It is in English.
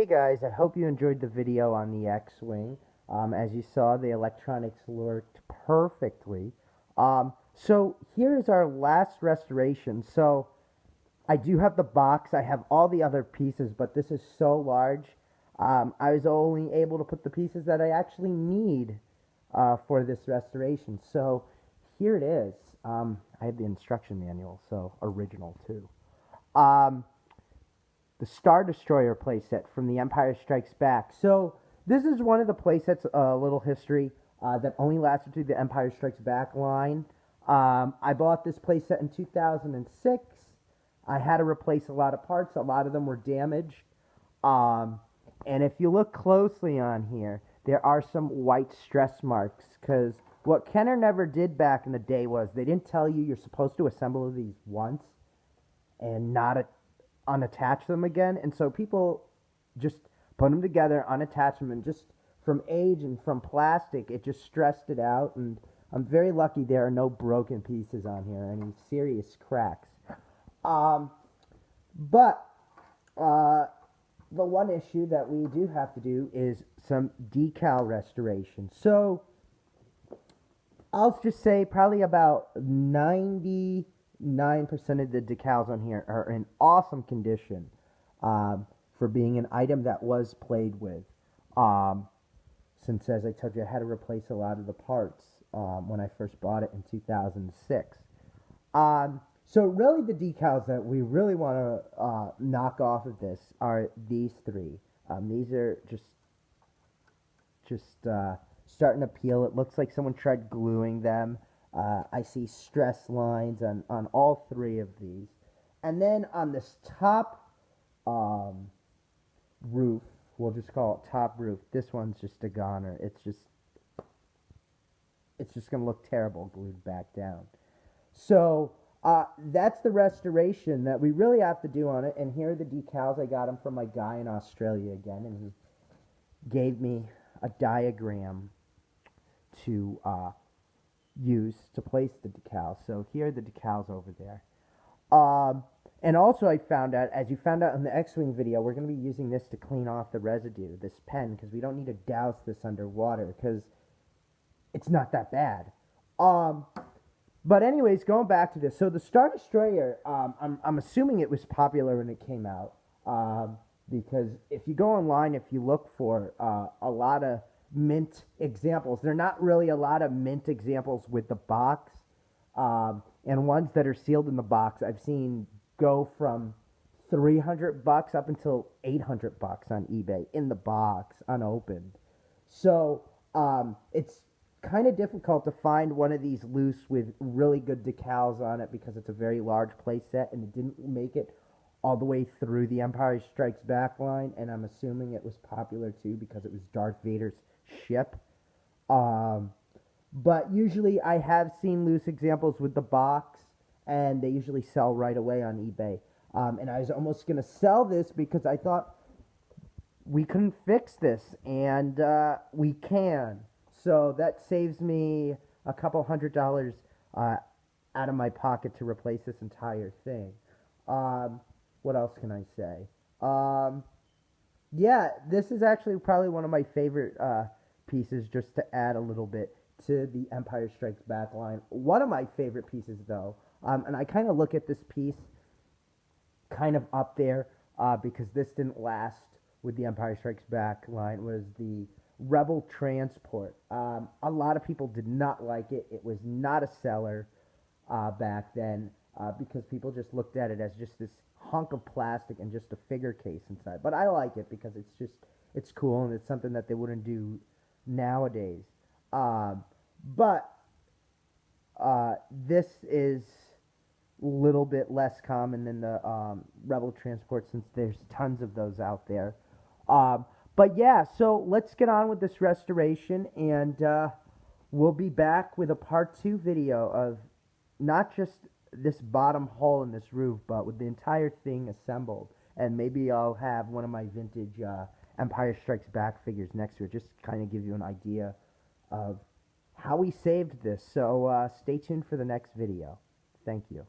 guys, I hope you enjoyed the video on the X-Wing. As you saw, the electronics worked perfectly. So here's our last restoration. So I do have the box, I have all the other pieces, but this is so large. I was only able to put the pieces that I actually need for this restoration. So here it is. I have the instruction manual, so original too. The Star Destroyer playset from The Empire Strikes Back. So this is one of the playsets, a little history, that only lasted through the Empire Strikes Back line. I bought this playset in 2006. I had to replace a lot of parts. A lot of them were damaged. And if you look closely on here, there are some white stress marks, because what Kenner never did back in the day was they didn't tell you you're supposed to assemble these once and not unattach them again, and so people just put them together, unattach them, and just from age and from plastic, it just stressed it out. And I'm very lucky there are no broken pieces on here, any serious cracks. But the one issue that we do have to do is some decal restoration. So I'll just say probably about 99% of the decals on here are in awesome condition for being an item that was played with. Since, as I told you, I had to replace a lot of the parts when I first bought it in 2006. So really the decals that we really want to knock off of this are these three. These are just starting to peel. It looks like someone tried gluing them. I see stress lines on all three of these. And then on this top roof, we'll just call it top roof, this one's just a goner. It's just going to look terrible glued back down. So that's the restoration that we really have to do on it. And here are the decals. I got them from my guy in Australia again, and he gave me a diagram to use to place the decals. So here are the decals over there. And also I found out, as you found out in the X-Wing video, we're going to be using this to clean off the residue, this pen, because we don't need to douse this underwater, because it's not that bad. But anyways, going back to this. So the Star Destroyer, I'm assuming it was popular when it came out, because if you go online, if you look for a lot of mint examples, there are not really a lot of mint examples with the box, and ones that are sealed in the box I've seen go from $300 up until $800 on eBay in the box unopened. So it's kind of difficult to find one of these loose with really good decals on it, because it's a very large play set and it didn't make it all the way through the Empire Strikes Back line, and I'm assuming it was popular too because it was Darth Vader's ship. But usually I have seen loose examples with the box, and they usually sell right away on eBay. And I was almost going to sell this because I thought we couldn't fix this, and we can. So that saves me a couple $100 out of my pocket to replace this entire thing. What else can I say? Yeah, this is actually probably one of my favorite pieces, just to add a little bit to the Empire Strikes Back line. One of my favorite pieces, though, and I kind of look at this piece kind of up there because this didn't last with the Empire Strikes Back line, was the Rebel Transport. A lot of people did not like it. It was not a seller back then because people just looked at it as just this hunk of plastic and just a figure case inside. But I like it because it's cool, and it's something that they wouldn't do nowadays. But this is a little bit less common than the Rebel Transport, since there's tons of those out there. But yeah, so let's get on with this restoration, and we'll be back with a part 2 video of not just this bottom hole in this roof, but with the entire thing assembled. And maybe I'll have one of my vintage Empire Strikes Back figures next to it, just to kind of give you an idea of how we saved this. So stay tuned for the next video. Thank you.